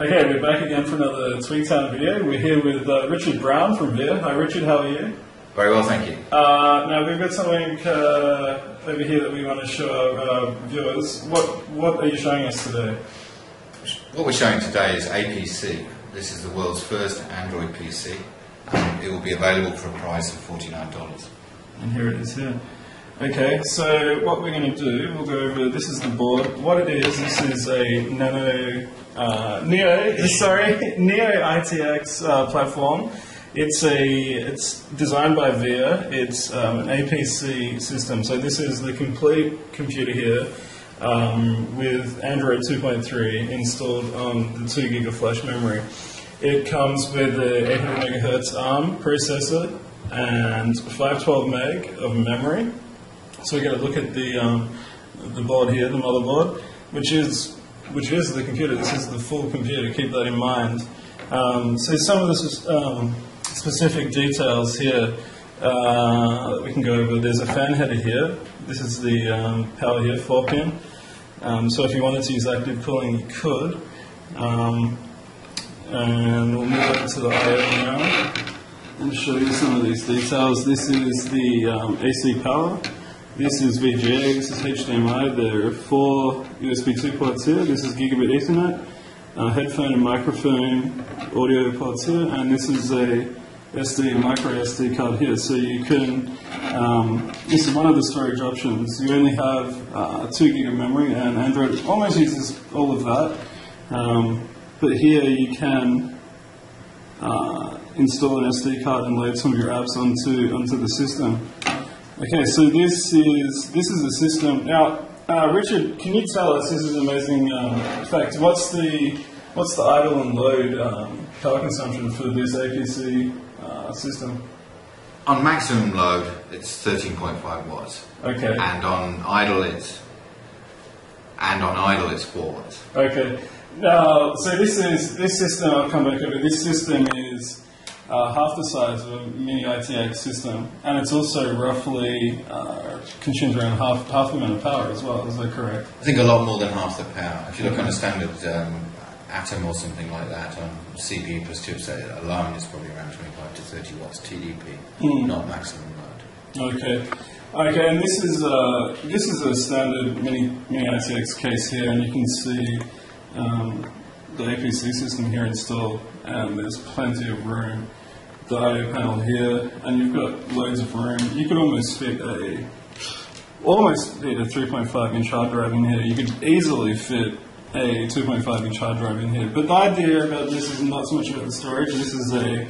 Okay, we're back again for another Tweaktown video. We're here with Richard Brown from VIA. Hi Richard, how are you? Very well, thank you. Now we've got something over here that we want to show our viewers. What are you showing us today? What we're showing today is APC. This is the world's first Android PC. It will be available for a price of $49. And here it is here. Okay, so what we're going to do, we'll go over, this is the board. What it is, this is a Neo ITX platform. It's designed by VIA. It's an APC system. So this is the complete computer here with Android 2.3 installed on the 2 gig of flash memory. It comes with an 800 megahertz ARM processor and 512 meg of memory. So we get a look at the board here, the motherboard, which is the computer. This is the full computer. Keep that in mind. So some of the specific details here that we can go over. There's a fan header here. This is the power here, 4-pin. So if you wanted to use active cooling, you could. And we'll move over to the I/O now and show you some of these details. This is the AC power. This is VGA, this is HDMI, there are 4 USB 2 ports here, this is gigabit Ethernet, headphone and microphone audio ports here, and this is a micro SD card here, so you can, this is one of the storage options. You only have 2 gig of memory, and Android almost uses all of that, but here you can install an SD card and load some of your apps onto the system. Okay, so this is the system. Now, Richard, can you tell us, this is an amazing fact, what's the idle and load power consumption for this APC system? On maximum load, it's 13.5 watts. Okay. And on idle, it's 4 watts. Okay. Now, so this system, I'll come back over. This system is half the size of a mini ITX system, and it's also roughly consumes around half the amount of power as well. Is that correct? I think a lot more than half the power. If you look on a standard Atom or something like that on CPU plus chipset alone, it's probably around 25 to 30 watts TDP, not maximum load. Okay. Okay, and this is a standard mini ITX case here, and you can see the APC system here installed, and there's plenty of room. The I/O panel here, and you've got loads of room. You could almost fit a 3.5-inch hard drive in here. You could easily fit a 2.5-inch hard drive in here. But the idea about this is not so much about the storage. This is a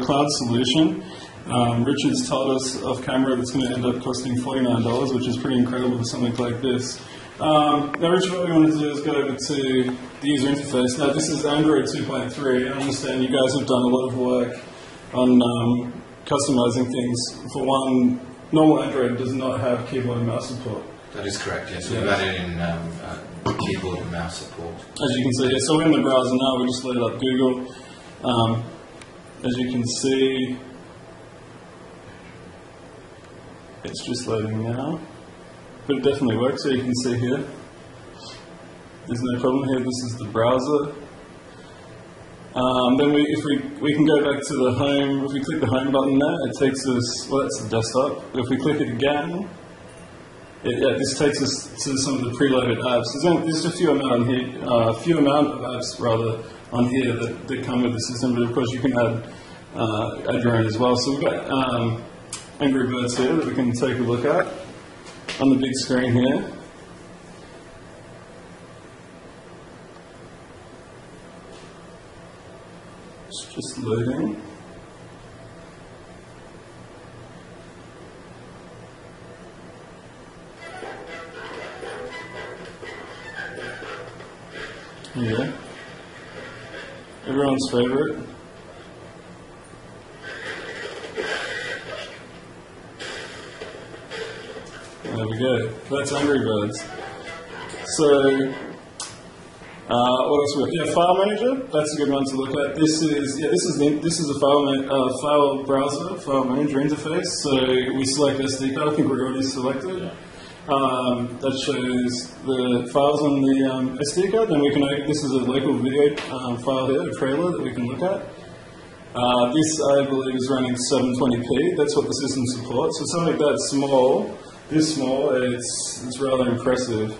cloud solution. Richard's told us off camera that's going to end up costing $49, which is pretty incredible for something like this. Now, Richard, what we want to do is go over to the user interface. Now, this is Android 2.3. I understand you guys have done a lot of work on customizing things. For one, normal Android does not have keyboard and mouse support. That is correct, yes. We've added in keyboard and mouse support. As you can see here, so we're in the browser now. We just loaded up Google. As you can see, it's just loading now. But it definitely works, so you can see here. There's no problem here, this is the browser. Then if we can go back to the home, if we click the home button there, it takes us, well, that's the desktop. If we click it again, this takes us to some of the preloaded apps. There's a few amount of apps rather on here that come with the system, but of course you can add your own as well. So we've got Angry Birds here that we can take a look at on the big screen here. It's just loading. Yeah. Everyone's favorite. There we go. That's Angry Birds. So, what else? Yeah, File Manager. That's a good one to look at. This is a file browser, file manager interface. So we select SD card. I think we're already selected. that shows the files on the SD card. Then we can. This is a local video file here, a trailer that we can look at. This, I believe, is running 720p. That's what the system supports. For something that small, this small, it's rather impressive.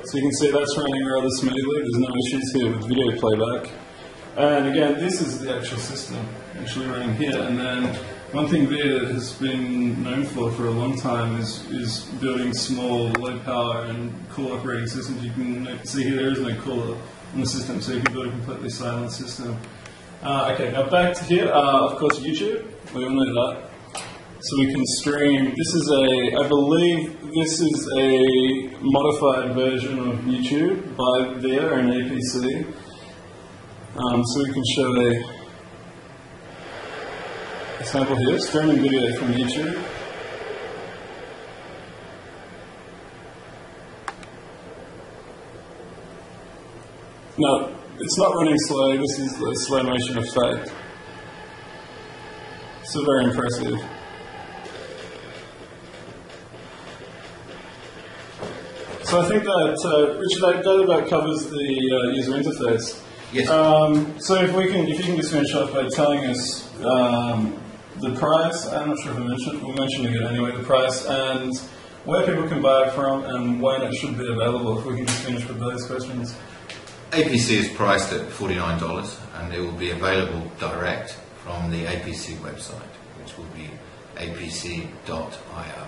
So you can see that's running rather smoothly. There's no issues here with video playback. And again, this is the actual system actually running here. And then one thing VIA has been known for a long time is building small, low power and cool operating systems. You can see here there is no cooler in the system, so you can build a completely silent system. Okay, now back to here, of course YouTube, we all know that. So we can stream, this is I believe this is a modified version of YouTube by VIA and APC. So we can show a sample here, streaming video from YouTube. No, it's not running slow, this is the slow motion effect. So very impressive. So I think that, Richard, that about covers the user interface. Yes. So if you can just finish off by telling us the price, I'm not sure if we're mentioning it anyway, the price, and where people can buy it from, and when it should be available, if we can just finish with those questions. APC is priced at $49, and it will be available direct from the APC website, which will be apc.io.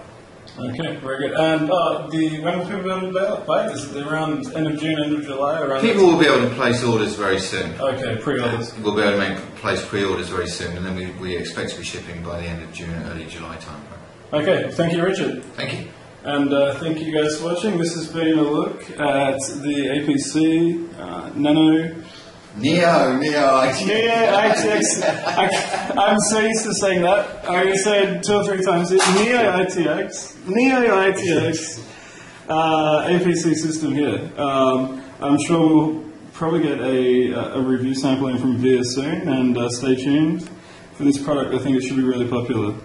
Okay, very good. And when will people be able to buy it? Is it around end of June, end of July? Around people will be able to place orders very soon. Okay, pre-orders. We'll be able to place pre-orders very soon, and then we expect to be shipping by the end of June, early July time. Okay, thank you, Richard. Thank you. And thank you guys for watching. This has been a look at the APC Neo ITX. I'm so used to saying that. I said 2 or 3 times. Neo ITX APC system here. I'm sure we'll probably get a review sample in from VIA soon, and stay tuned for this product. I think it should be really popular.